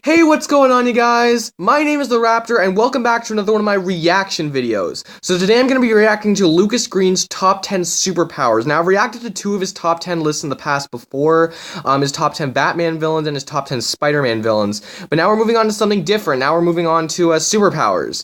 Hey, what's going on, you guys? My name is The Raptor, and welcome back to another one of my reaction videos. So today I'm going to be reacting to Lucas Green's top 10 superpowers. Now, I've reacted to two of his top 10 lists in the past before, his top 10 Batman villains and his top 10 Spider-Man villains. But now we're moving on to something different. Now we're moving on to superpowers.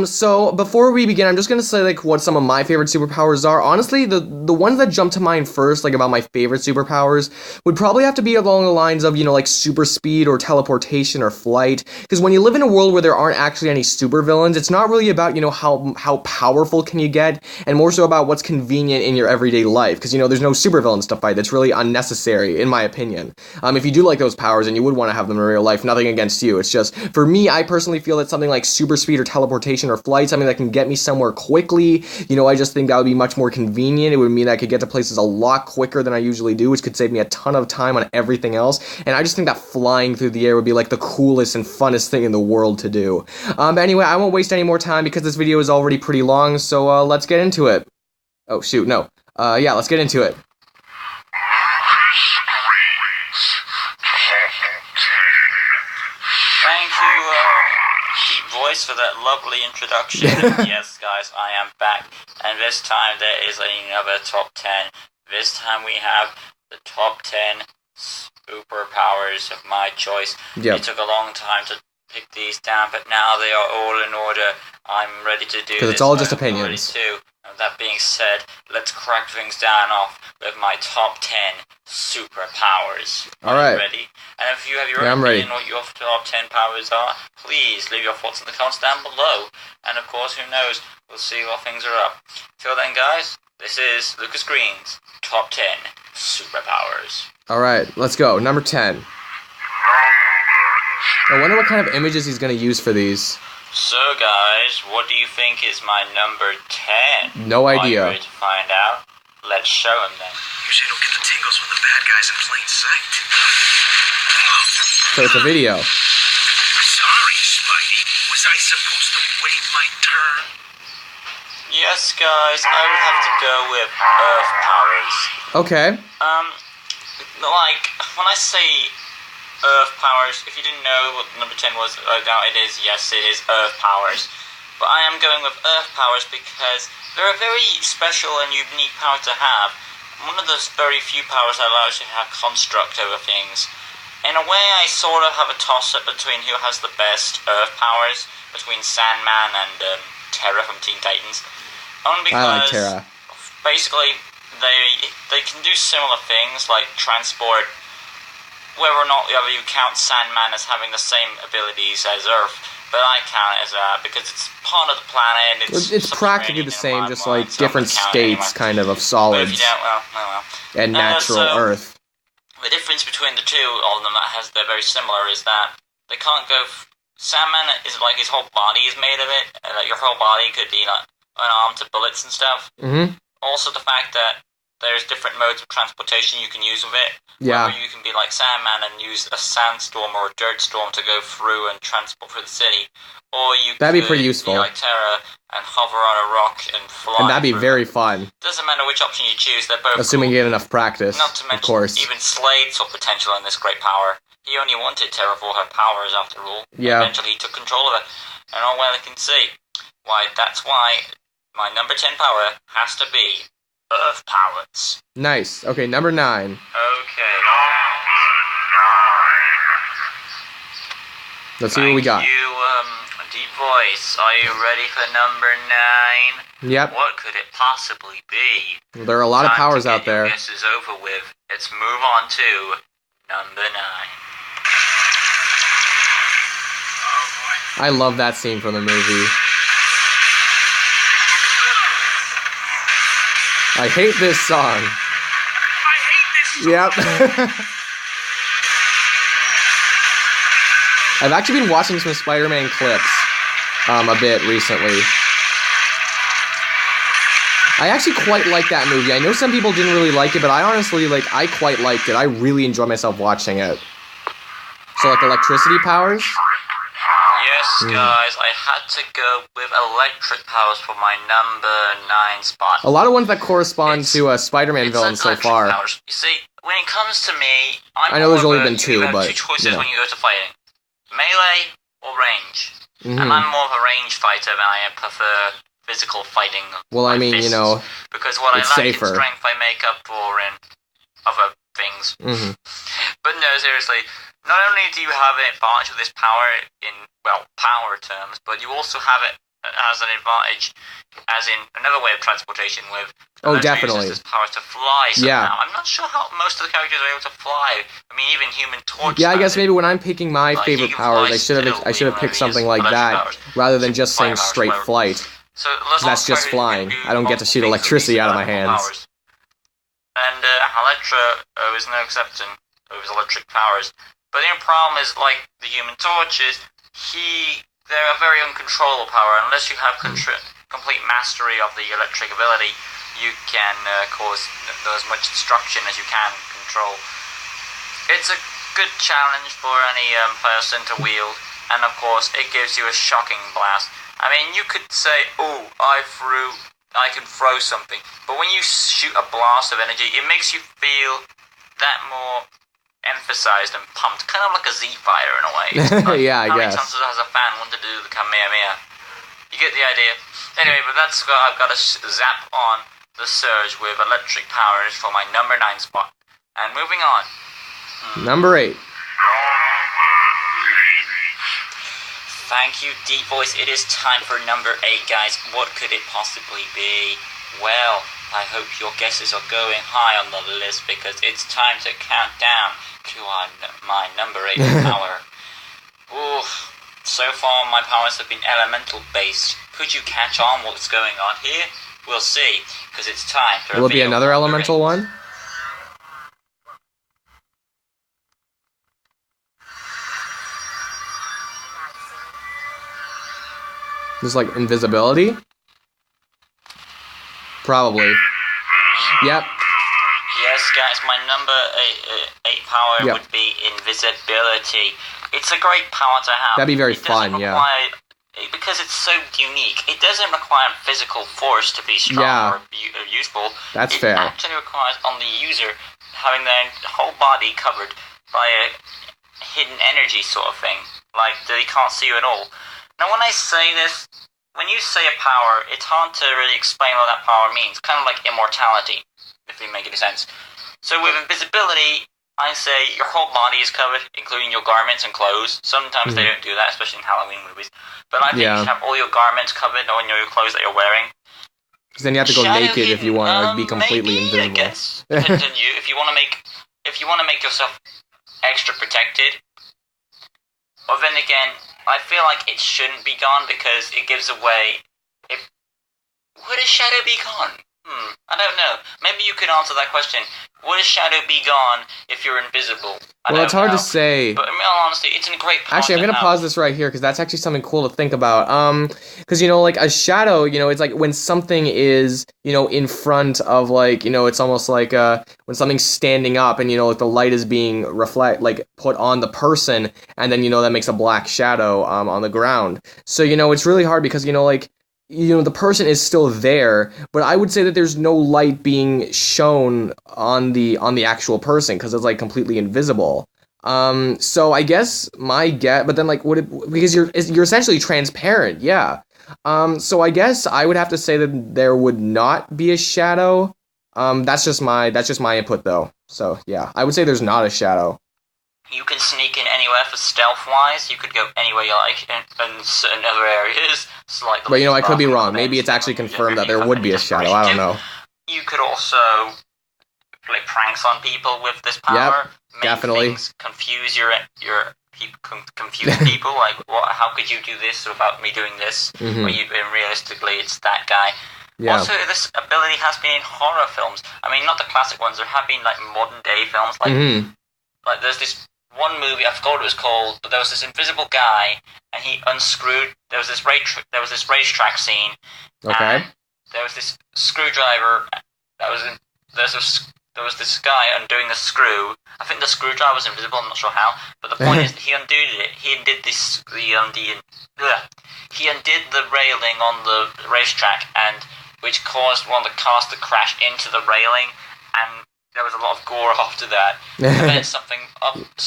So before we begin, I'm just going to say, what some of my favorite superpowers are. Honestly, the ones that jump to mind first, about my favorite superpowers, would probably have to be along the lines of, super speed or teleportation or flight, because when you live in a world where there aren't actually any supervillains, it's not really about, how powerful can you get, and more so about what's convenient in your everyday life, because, there's no supervillains to fight. That's really unnecessary, in my opinion. If you do like those powers and you would want to have them in real life, nothing against you. It's just, for me, I personally feel that something like super speed or teleportation or flight, something that can get me somewhere quickly, I just think that would be much more convenient. It would mean I could get to places a lot quicker than I usually do, which could save me a ton of time on everything else, and I just think that flying through the air would be the coolest and funnest thing in the world to do. But anyway, I won't waste any more time because this video is already pretty long, so let's get into it. Oh shoot, no. Yeah, let's get into it. Thank you, Deep Voice, for that lovely introduction. Yes, guys, I am back, and this time there is another top 10. This time we have the top 10 superpowers of my choice. Yep. It took a long time to pick these down, but now they are all in order. I'm ready to do this. Because it's all just opinions. Too. And that being said, let's crack things down off with my top 10 superpowers. Alright. Ready? And if you have your own opinion on what your top 10 powers are, please leave your thoughts in the comments down below. And of course, who knows, we'll see what things are up. Till then, guys, this is Lucas Green's top 10 superpowers. Alright, let's go. Number 10. I wonder what kind of images he's going to use for these. So, guys, what do you think is my number 10? No idea. Are you ready to find out? Let's show him then. Usually don't get the tingles when the bad guy's in plain sight. So it's a video. Sorry, Spidey. Was I supposed to wait my turn? Yes, guys, I would have to go with Earth powers. Okay. When I say Earth powers, if you didn't know what number 10 was, now it is, yes, it is Earth powers. But I am going with Earth powers because they're a very special and unique power to have. One of those very few powers that allows you to have construct over things. In a way, I sort of have a toss-up between who has the best Earth powers, between Sandman and Terra from Teen Titans. Only because, I like Terra. Basically, they can do similar things, like transport. Whether or not you count Sandman as having the same abilities as Earth, but I count it as that because it's part of the planet. It's practically the same, just different states, kind of solids. But if you don't, well. And natural Earth. The difference between the two of them they're very similar is that they can't go. Sandman is his whole body is made of it. Your whole body could be unarmed to bullets and stuff. Mm-hmm. Also, the fact that there's different modes of transportation you can use with it. Yeah. Whether you can be like Sandman and use a sandstorm or a dirt storm to go through and transport through the city, or you that'd could be pretty useful. be like Terra and hover on a rock and fly. And that'd be very fun. Doesn't matter which option you choose, they're both assuming cool. you get enough practice, Not to mention, of course. even Slade saw potential in this great power. He only wanted Terra for her powers, after all. Yeah. Eventually he took control of it. And all well I can see. That's why my number 10 power has to be Earth powers. Nice. Okay, number 9. Okay. Let's see what we got. Thank you, Deep Voice. Are you ready for number 9? Yep. What could it possibly be? There are a lot of Time powers to get out there. Your guesses over with. Let's move on to number 9. I love that scene from the movie. I hate this song. I hate this song. Yep. I've actually been watching some Spider-Man clips a bit recently. I actually quite like that movie. I know some people didn't really like it, but I honestly, I quite liked it. I really enjoyed myself watching it. So, electricity powers? Yes, guys, I had to go with electric powers for my number 9 spot. A lot of ones that correspond to Spider-Man villains so far. Powers. You see, when it comes to me, I know there's only been 2, but you have 2 choices you know. when you go to fighting. melee or range. And I'm more of a range fighter than I prefer physical fighting. Well, I mean, fists, because what it's I lack safer. in strength I make up for in other things. But no, seriously, not only do you have an advantage with this power in, well, power terms, but you also have it as an advantage as in another way of transportation with definitely uses this power to fly somehow. Yeah. I'm not sure how most of the characters are able to fly. I mean, even Human Torch. Yeah, I guess maybe when I'm picking my Like, favorite he can powers, fly I should have still, picked even something though he like uses that electric powers. rather than just saying Fire powers, straight whatever. flight. So That's just flying. I don't get to shoot electricity out of my hands. And Electra is no exception of his electric powers. But the only problem is, like the Human Torch, is they're a very uncontrollable power. Unless you have complete mastery of the electric ability, you can cause as much destruction as you can control. It's a good challenge for any person to wield, and of course, it gives you a shocking blast. I mean, you could say, "Oh, I can throw something," but when you shoot a blast of energy, it makes you feel that more emphasized and pumped, kind of like a Z-Fighter in a way. Like, Yeah, I how guess. many times has a fan wanted to do the Kamehameha? You get the idea. Anyway, but that's what I've got to zap on the Surge with electric powers for my number 9 spot. And moving on. Number 8. Thank you, Deep Voice. It is time for number 8, guys. What could it possibly be? Well, I hope your guesses are going high on the list because it's time to count down to my number 8 power. Ooh, so far my powers have been elemental based. Could you catch on what's going on here? We'll see, because it's time to Will it be reveal another number elemental 8. one? Just like invisibility? Probably. Yep. Yes, guys, my number 8 power Yep. would be invisibility. It's a great power to have. That'd be very It doesn't fun, yeah. require- Because it's so unique, it doesn't require physical force to be strong Yeah. or useful. That's it fair. actually requires on the user having their whole body covered by a hidden energy sort of thing. Like, they can't see you at all. Now, when I say this, when you say a power, it's hard to really explain what that power means. Kind of like immortality, if you make any sense. So with invisibility, I say your whole body is covered, including your garments and clothes. Sometimes they don't do that, especially in Halloween movies. But I think you should have all your garments covered on your clothes that you're wearing. Because then you have to go Shadow naked if you hidden, want to be completely maybe, invisible. I guess. Depends on you. If you want to make yourself extra protected. But then again, I feel like it shouldn't be gone because it gives away. Would a shadow be gone? I don't know. Maybe you could answer that question. Would a shadow be gone if you're invisible? Well, it's hard to say. But in all honesty, it's a great power. Actually, I'm gonna pause this right here because that's actually something cool to think about. Because like a shadow, it's like when something is, in front of it's almost like when something's standing up and like the light is being put on the person, and then that makes a black shadow on the ground. So it's really hard because the person is still there, but I would say that there's no light being shown on the actual person because it's completely invisible. So I guess my guess, but then because you're essentially transparent, yeah. So I guess I would have to say that there would not be a shadow. That's just my input though. So yeah, I would say there's not a shadow. You can sneak in anywhere for stealth-wise. You could go anywhere you like in certain other areas. But I could be wrong. Maybe it's actually confirmed that there would be a shadow. I don't know. You could also play pranks on people with this power. Make definitely. Things confuse confuse people. Like, what? How could you do this without me doing this? When realistically, it's that guy. Yeah. Also, this ability has been in horror films. I mean, not the classic ones. There have been modern day films. Like there's this one movie, I forgot what it was called, but there was this invisible guy, and he unscrewed. There was this racetrack scene. Okay. And there was this screwdriver. There was this guy undoing the screw. I think the screwdriver was invisible. I'm not sure how, but the point is, he undid it. He undid the railing on the racetrack, and which caused one of the cars to crash into the railing, and there was a lot of gore after that. And then something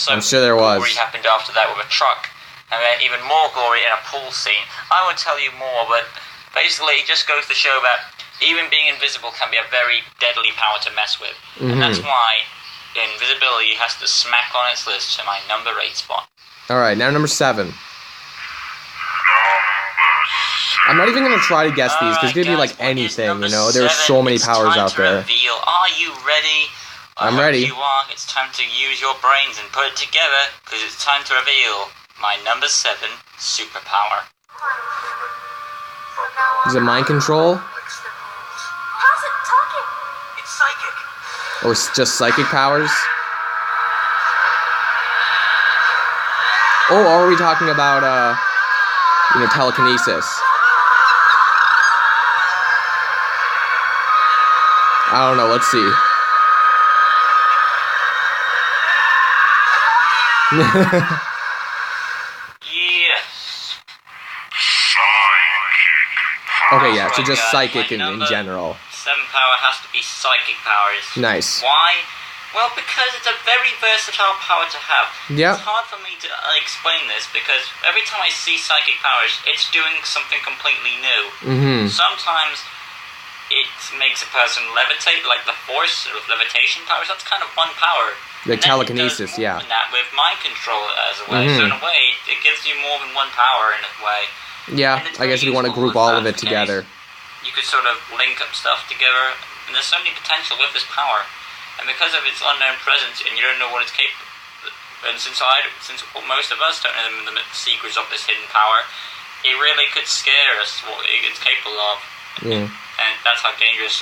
I'm sure there was. gory happened after that with a truck. and then even more glory in a pool scene. I would tell you more, but basically it just goes to show that even being invisible can be a very deadly power to mess with. And that's why invisibility has to smack on its list to my number 8 spot. Alright, now number 7. I'm not even gonna try to guess these, because it's gonna be like anything, you know? There's so many powers out there. Reveal. Are you ready? I'm ready. If you are, it's time to use your brains and put it together, because it's time to reveal my number 7 superpower. Is it mind control? How's it talking? It's psychic. Or just psychic powers? Oh, or are we talking about, telekinesis? I don't know, let's see. Yes. Okay, yeah, so just psychic in general. 7 power has to be psychic powers. Nice. Why? Well, because it's a very versatile power to have. Yeah. It's hard for me to explain this, because every time I see psychic powers, it's doing something completely new. Sometimes it makes a person levitate, like the force of levitation powers. That's kind of one power. The telekinesis, yeah. And that with mind control as a way. So in a way, it gives you more than one power in a way. Yeah, I guess if you want to group all of it together. You could sort of link up stuff together, and there's so many potential with this power. And because of its unknown presence, and you don't know what it's capable of, and since most of us don't know the secrets of this hidden power, it really could scare us what it's capable of. Yeah. And that's how dangerous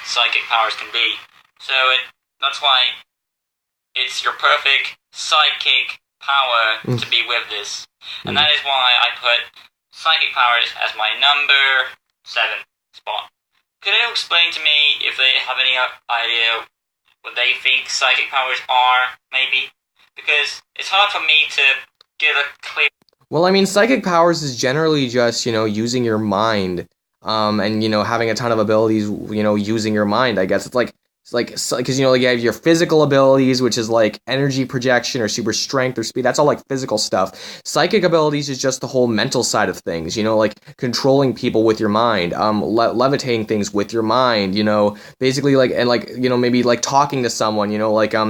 psychic powers can be. So that's why it's your perfect psychic power to be with this. And that is why I put psychic powers as my number 7 spot. Could you explain to me if they have any idea what they think psychic powers are, maybe? Because it's hard for me to get a clear... Well, I mean, psychic powers is generally just, using your mind. And, having a ton of abilities, using your mind, I guess. It's like, because, you have your physical abilities, which is like energy projection or super strength or speed. That's all like physical stuff. Psychic abilities is just the whole mental side of things, like controlling people with your mind, levitating things with your mind, basically maybe like talking to someone,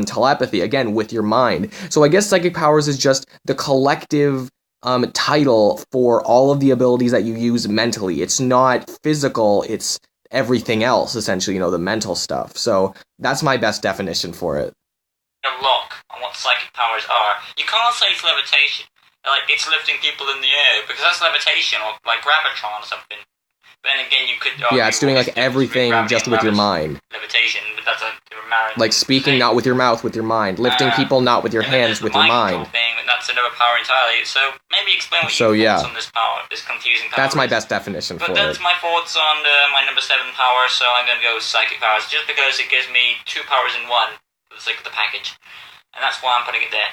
telepathy, again, with your mind. So I guess psychic powers is just the collective title for all of the abilities that you use mentally. It's not physical, it's everything else, essentially, the mental stuff. So that's my best definition for it. A lock on what psychic powers are. You can't say it's levitation, like it's lifting people in the air, because that's levitation, or like gravitron or something. But then again, you could argue, yeah, it's doing like everything just with your mind. Levitation, but that's a like speaking not with your mouth, with your mind. Lifting people not with your hands, with your mind. Thing, that's another power entirely. So maybe explain what you thoughts on this power, this confusing power. That's my best definition for it. But that's my thoughts on my number 7 power. So I'm gonna go with psychic powers, just because it gives me 2 powers in one for the sake of the package, and that's why I'm putting it there.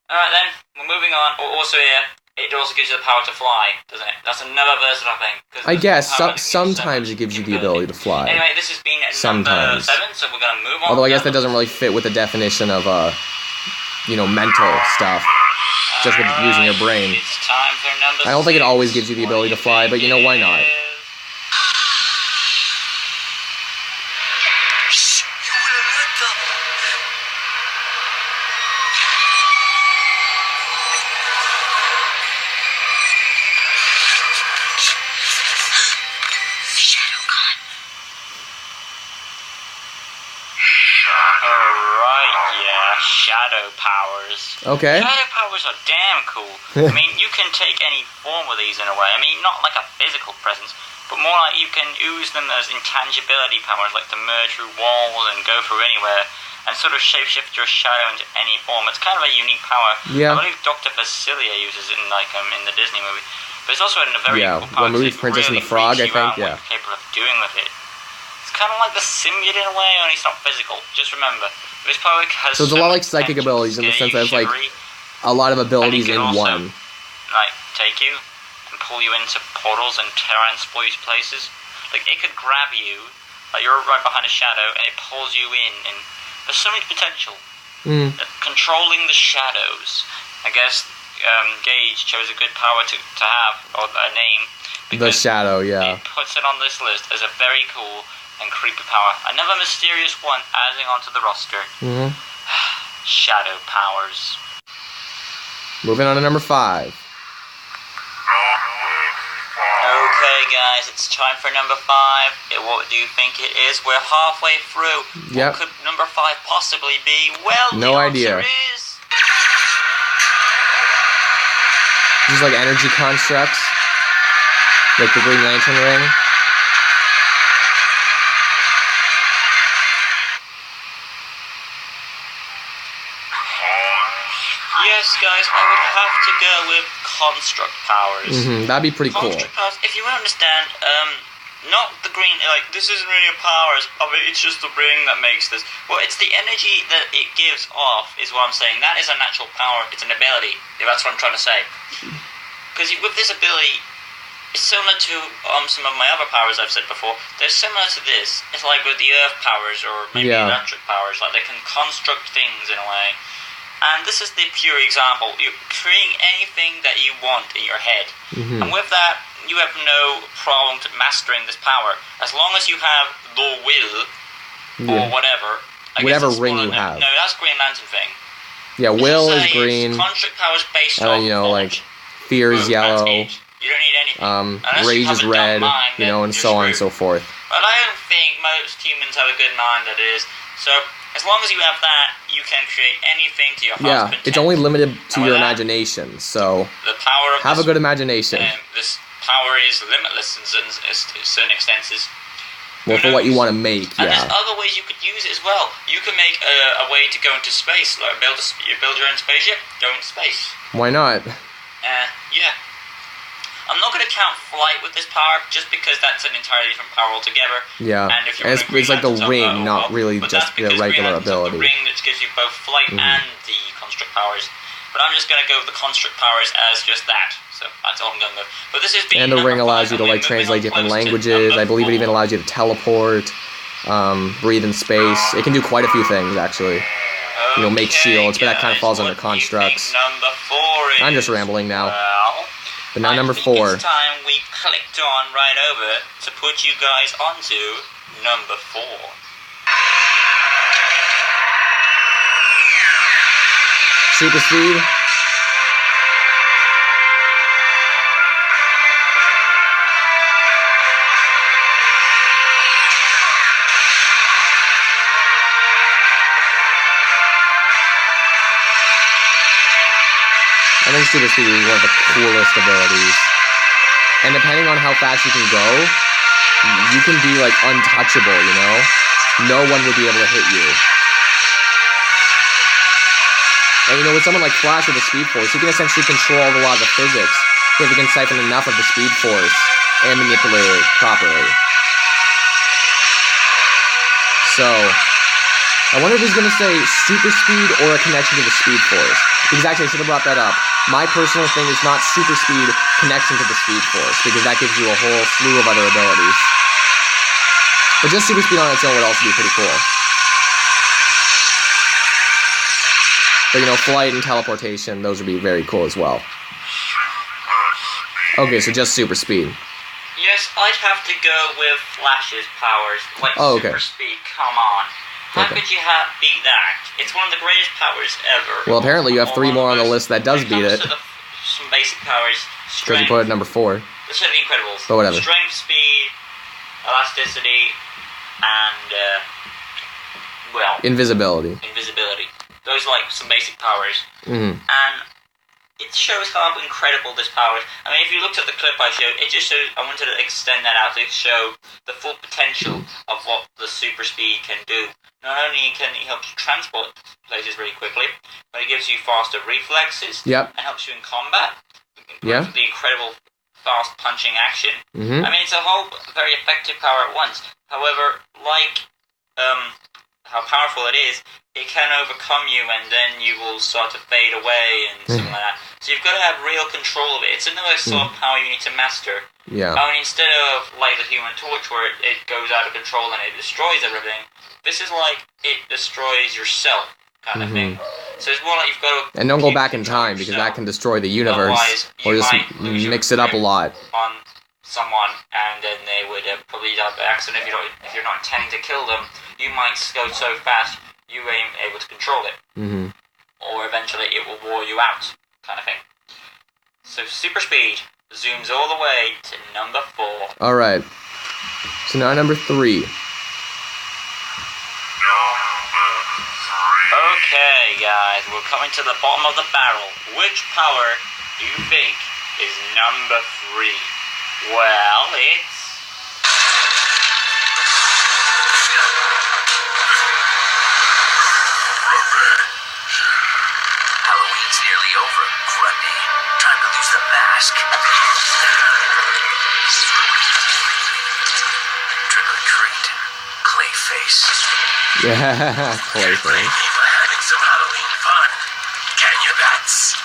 All right then, we're moving on. Also here, it also gives you the power to fly, doesn't it? That's another versatile thing. I guess sometimes it gives you the ability to fly. Anyway, this has been number 7, so we're gonna move on. Although I guess that doesn't really fit with the definition of mental stuff, just with using your brain. It's time for number I don't think it always gives you the ability to fly, but why not? Shadow powers. Okay. Shadow powers are damn cool. I mean, you can take any form with these in a way. I mean, not like a physical presence, but more like you can use them as intangibility powers, like to merge through walls and go through anywhere, and sort of shapeshift your shadow into any form. It's kind of a unique power. Yeah. I believe Dr. Facilier uses it in the Disney movie. But it's also a very cool power. One movie, Princess and the Frog, I think, yeah. What you're capable of doing with it. It's kind of like the symbiote in a way, only it's not physical. Just remember, this power has so it's a lot like psychic abilities in the sense that it's like a lot of abilities in one. Like take you and pull you into portals and transport you to places. Like it could grab you, like you're right behind a shadow, and it pulls you in. And there's so much potential. Controlling the shadows. I guess Gage chose a good power to have, or a name. The Shadow, yeah. It puts it on this list as a very cool and creepy power. Another mysterious one adding onto the roster. Mm-hmm. Shadow powers. Moving on to number 5. Okay, guys, it's time for number 5. What do you think it is? We're halfway through. Yep. What could number 5 possibly be? Well, no the idea. answer is... These like energy constructs, like the Green Lantern ring. Yes, guys, I would have to go with construct powers. That'd be pretty cool. Construct powers, if you understand, not the green, like, this isn't really a power, it's just the ring that makes this. Well, it's the energy that it gives off, is what I'm saying. That is a natural power, it's an ability. That's what I'm trying to say. Because with this ability, it's similar to some of my other powers I've said before. They're similar to this. It's like with the earth powers, or maybe electric powers, like they can construct things in a way. And this is the pure example. You're creating anything that you want in your head. And with that, you have no problem to mastering this power. As long as you have the will, or whatever. Whatever ring you have. No, that's Green Lantern thing. Yeah, will is green. Construct powers based And on then, you know, like, fear is yellow. You don't need anything. Rage is red, you know, and so on and so forth. But I don't think most humans have a good mind that is. So, as long as you have that, you can create anything to your heart's content. It's only limited to your imagination, so the power of have a good imagination. This power is limitless in certain extents. Well, for what you want to make, And there's other ways you could use it as well. You can make a way to go into space, like you build your own spaceship, go into space. Why not? Yeah. I'm not going to count flight with this power, just because that's an entirely different power altogether. Yeah, and if it's like the ring, not really just the regular ability. The ring that gives you both flight and the construct powers. But I'm just going to go with the construct powers as just that. So that's all I'm going with. But this is being and the ring allows you to like translate different languages. I believe it even allows you to teleport, breathe in space. It can do quite a few things actually. You know, make shields, but that kind of falls under constructs. Number 4 is, I'm just rambling now. Well, but now number 4. It's time we clicked on right over to put you guys onto number 4. Super speed. I think super speed is one of the coolest abilities. And depending on how fast you can go, you can be like untouchable, you know? No one would be able to hit you. And you know, with someone like Flash with the Speed Force, he can essentially control the laws of physics if he can siphon enough of the Speed Force and manipulate it properly. So, I wonder if he's going to say super speed or a connection to the Speed Force. Because actually, I should have brought that up. My personal thing is not super speed connection to the Speed Force, because that gives you a whole slew of other abilities. But just super speed on its own would also be pretty cool. But you know, flight and teleportation, those would be very cool as well. Okay, so just super speed. Yes, I'd have to go with Flash's powers, like super speed, come on. How could you beat that? It's one of the greatest powers ever. Well, apparently you have 3 more on the list that does beat it. Some basic powers, because you put it at number 4. The City of Incredibles. But whatever. Strength, speed, elasticity, and, well... Invisibility. Those are like some basic powers. And it shows how incredible this power is. I mean, if you looked at the clip I showed, it just shows... I wanted to extend that out to show the full potential of what the super speed can do. Not only can it help you transport places really quickly, but it gives you faster reflexes and helps you in combat. The incredible fast punching action. I mean, it's a whole very effective power at once. However, like how powerful it is, it can overcome you and then you will start to fade away and something like that. So you've got to have real control of it. It's another sort of power you need to master. I mean, instead of like the Human Torch where it goes out of control and it destroys everything, this is like it destroys yourself kind of thing. So it's more like you've got to... And don't go back in time, because that can destroy the universe. Or just mix it up a lot. On someone, and then they would probably die by accident. If you're not intending to kill them, you might go so fast you ain't able to control it. Mm-hmm. Or eventually it will wore you out, kind of thing. So super speed zooms all the way to number 4. Alright. So now number 3. Okay, guys, we're coming to the bottom of the barrel. Which power do you think is number 3? Well, it's... Halloween's nearly over, Grundy. Time to lose the mask. Trick or treat. Clayface. Yeah, Clayface. People having some Halloween fun. Can you, bats?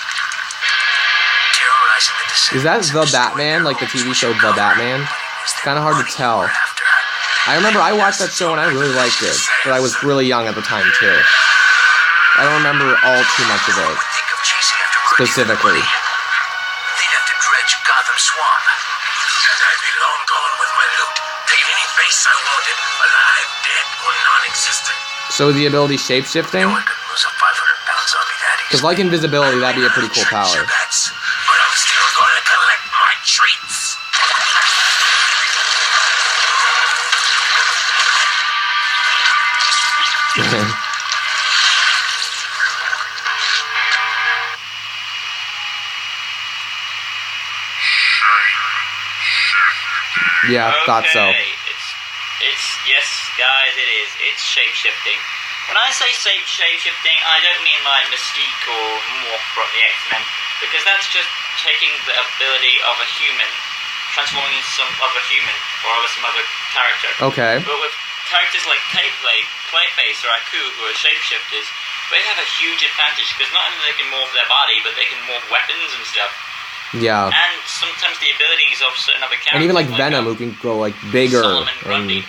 Terrorizing the Descendants. Is that The Batman, like the TV show The Batman? It's kind of hard to tell. I remember I watched that show and I really liked it, but I was really young at the time too. I don't remember all too much of it, specifically. They'd have to dredge Gotham Swamp. And I'd be long gone with my loot. Take any face I wanted, alive, dead, or non-existent. So the ability shape-shifting? No one could lose a 500-pound zombie that easy. Because like invisibility, that'd be a pretty cool power. Bats, but I'm still gonna collect my treats. Yeah, thought so. It's yes, guys, it is. It's shape-shifting. When I say shape-shifting, I don't mean like Mystique or Morph from the X-Men, because that's just taking the ability of a human, transforming into some other human or some other character. Okay. But with characters like Clayface or Aku, who are shapeshifters, they have a huge advantage because not only they can morph their body, but they can morph weapons and stuff. Yeah. And sometimes the abilities of certain other characters. And even like Venom, who can grow like bigger and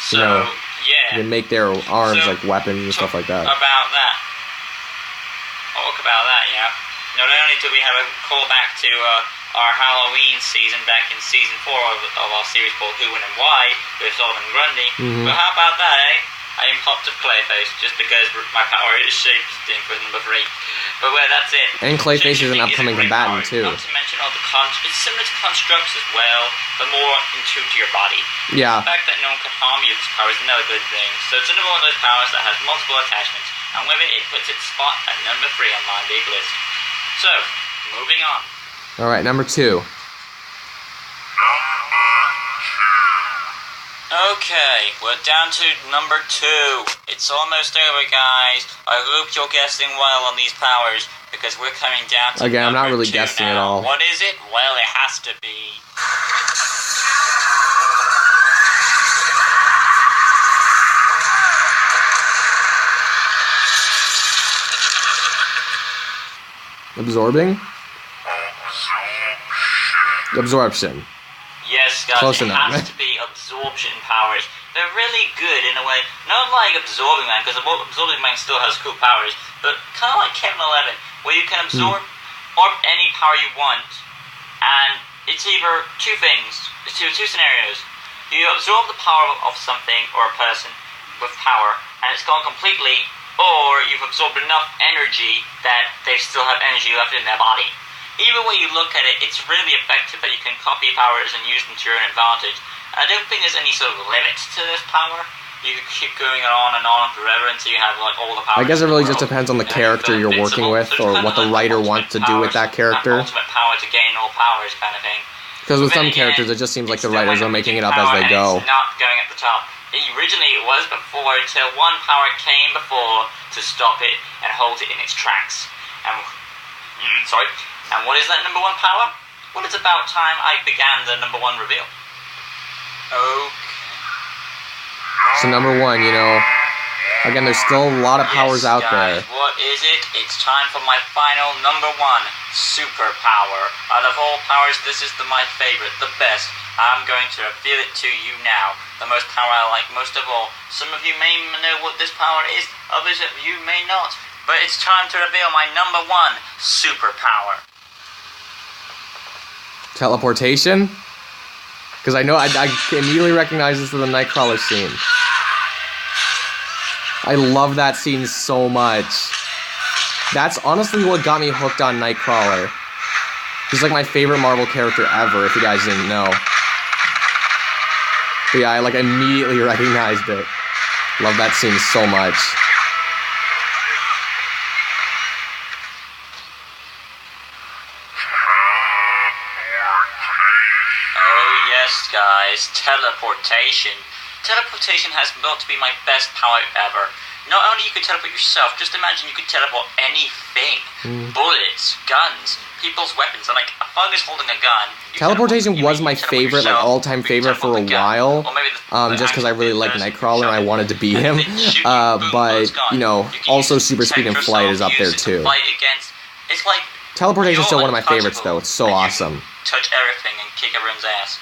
so, yeah. they make their arms like weapons and stuff like that. About that. Talk about that, yeah. Not only do we have a callback to our Halloween season back in season 4 of our series called Who, When, and Why with Solomon Grundy, but how about that, eh? I am popped up Clayface just because my power is shapeshifting for number 3. But well, that's it. And Clayface is an upcoming combatant too. Not to mention all the it's similar to constructs as well, but more in tune to your body. Yeah. The fact that no one can harm you with this power is another good thing. So it's another one of those powers that has multiple attachments, and with it, it puts its spot at number 3 on my big list. So, moving on. Alright, number 2. Okay, we're down to number 2. It's almost over, guys. I hope you're guessing well on these powers, because we're coming down to Again, I'm not really 2 guessing now. at all. What is it? Well, it has to be... Absorbing? Absorption. Yes, guys, Close it enough. has to be absorption powers. They're really good in a way. Not like Absorbing Man, because Absorbing Man still has cool powers, but kind of like Kevin 11, where you can absorb any power you want, and it's either two things, it's two scenarios. You absorb the power of something or a person with power, and it's gone completely, or you've absorbed enough energy that they still have energy left in their body. Either way you look at it, it's really effective that you can copy powers and use them to your own advantage. And I don't think there's any sort of limit to this power. You can keep going on and on forever until you have like all the powers. I guess it really just depends on the character you're working with, or what the writer wants to do with that character. Ultimate power to gain all powers kind of thing. Because with some characters, it just seems like the writers are making it up as they go. It's not going at the top. Originally it was before, until one power came before to stop it and hold it in its tracks. And And what is that number 1 power? Well, it's about time I began the number 1 reveal. Okay. So number 1, you know, again, there's still a lot of powers out guys, there. What is it? It's time for my final number 1 superpower. Out of all powers, this is my favorite, the best. I'm going to reveal it to you now. The power I like most of all. Some of you may know what this power is, others of you may not. But it's time to reveal my number 1 superpower. Teleportation? Because I know I immediately recognize this as the Nightcrawler scene. I love that scene so much. That's honestly what got me hooked on Nightcrawler. He's like my favorite Marvel character ever, if you guys didn't know. But yeah, I like immediately recognized it. Love that scene so much. Oh yes, guys, teleportation. Teleportation has got to be my best power ever. Not only you could teleport yourself, just imagine you could teleport anything. Bullets, guns, people's weapons, and like a bug is holding a gun. Teleportation was my favorite, like all-time favorite for a while. Just because I really liked Nightcrawler and I wanted to be him. But, you know, also super speed and flight is up there too. It's like Teleportation is still one of my favorites though, it's so awesome. Touch everything and kick everyone's ass.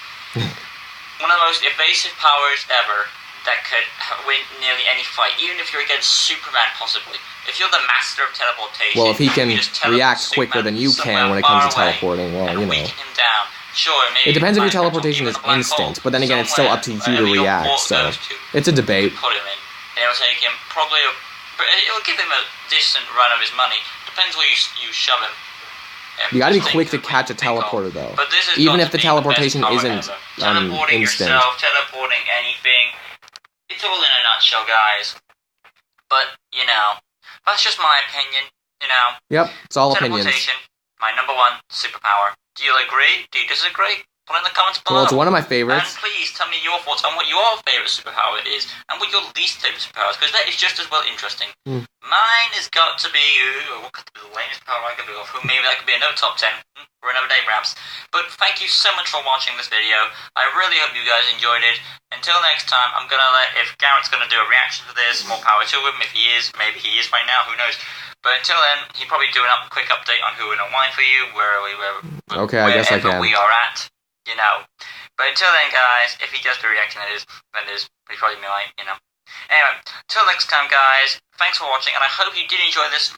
One of the most evasive powers ever that could win nearly any fight, even if you're against Superman possibly. If you're the master of teleportation, well, if he can react quicker Superman than you can when it comes to teleporting, well, you know. Him down. Sure, maybe it depends if your teleportation is instant, but then again, it's still up to you to react, so it's a debate. Put him in, and it'll take him probably, it'll give him a decent run of his money. Depends where you shove him. You gotta be quick to catch a teleporter though, even if the teleportation isn't teleporting instant. Yourself, teleporting anything. It's all in a nutshell, guys. But, you know, that's just my opinion, you know. Yep, it's all opinions. Teleportation, my number 1 superpower. Do you agree? Do you disagree? Put it in the comments below. Well, it's one of my favorites. And please tell me your thoughts on what your favourite superpower is, and what your least favourite superpower is, because that is just as well interesting. Mine has got to be, what could be the lamest power I could be of? Maybe that could be another top 10 for another day, perhaps. But thank you so much for watching this video. I really hope you guys enjoyed it. Until next time, I'm gonna if Garrett's gonna do a reaction to this, more power to him. If he is, maybe he is right now, who knows. But until then, he'll probably do a quick update on Who and Why for you, okay, I guess I can. we are at, you know. But until then, guys, if he does do a reaction, he probably might, you know. Anyway, till next time, guys, thanks for watching, and I hope you did enjoy this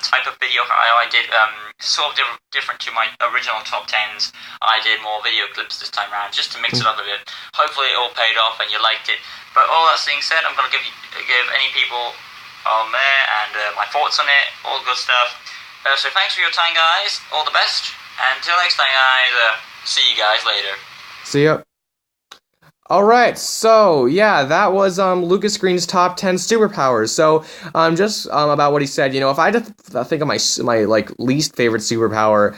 type of video. I did sort of different to my original top 10s. I did more video clips this time around, just to mix it up a bit. Hopefully it all paid off and you liked it. But all that being said, I'm going to give any people on there and my thoughts on it, all good stuff. So thanks for your time, guys. All the best. And until next time, guys, see you guys later. See ya. Alright, so, yeah, that was, Lucas Green's top 10 superpowers. So, just, about what he said, you know, if I had to think of my, like, least favorite superpower,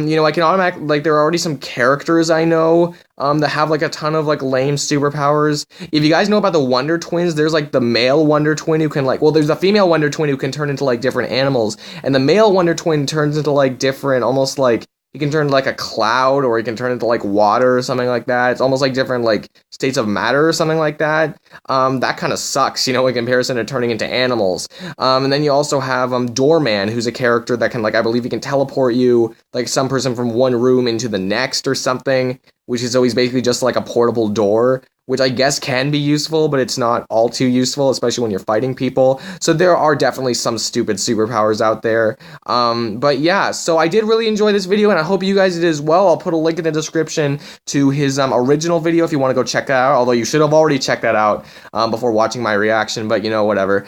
you know, I can automatically, like, there are already some characters I know, that have, like, a ton of, like, lame superpowers. If you guys know about the Wonder Twins, there's, like, the male Wonder Twin who can, like, well, there's a female Wonder Twin who can turn into, like, different animals, and the male Wonder Twin turns into, like, different, almost, like, he can turn into, like, a cloud, or he can turn into, like, water or something like that. It's almost like different, like, states of matter or something like that. That kind of sucks, you know, in comparison to turning into animals. And then you also have, Doorman, who's a character that can, like, I believe he can teleport you, like, some person from one room into the next or something, which is always basically just, like, a portable door, which I guess can be useful, but it's not all too useful, especially when you're fighting people. So there are definitely some stupid superpowers out there. But yeah, so I did really enjoy this video, and I hope you guys did as well. I'll put a link in the description to his original video if you want to go check that out, although you should have already checked that out before watching my reaction, but you know, whatever.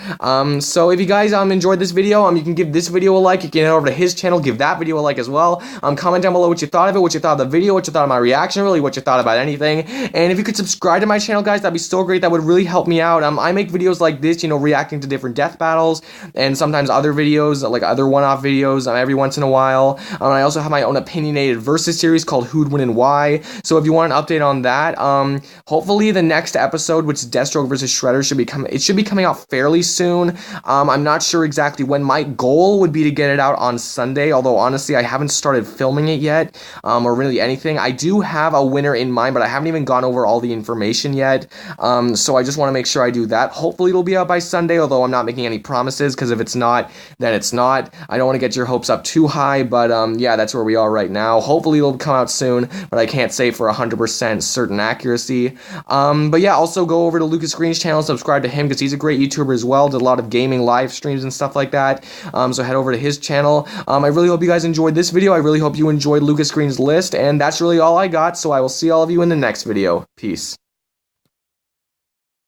So if you guys enjoyed this video, you can give this video a like. You can head over to his channel, give that video a like as well. Comment down below what you thought of it, what you thought of the video, what you thought of my reaction, really what you thought about anything. And if you could subscribe to my channel, guys, that'd be so great. That would really help me out. I make videos like this, you know, reacting to different death battles, and sometimes other videos, like other one-off videos, every once in a while. I also have my own opinionated versus series called Who'd Win and Why. So if you want an update on that, hopefully the next episode, which is Deathstroke versus Shredder, should be coming out fairly soon. I'm not sure exactly when. My goal would be to get it out on Sunday, although honestly I haven't started filming it yet, or really anything. I do have a a winner in mind, but I haven't even gone over all the information yet. So I just want to make sure I do that. Hopefully it'll be out by Sunday, although I'm not making any promises, because if it's not, then it's not. I don't want to get your hopes up too high, but yeah, that's where we are right now. Hopefully it'll come out soon, but I can't say for 100% certain accuracy. But yeah, also go over to Lucas Green's channel, subscribe to him, because he's a great YouTuber as well. Did a lot of gaming live streams and stuff like that. So head over to his channel. I really hope you guys enjoyed this video. I really hope you enjoyed Lucas Green's list, and that's really all I got, so I will see all of you in the next video. Peace.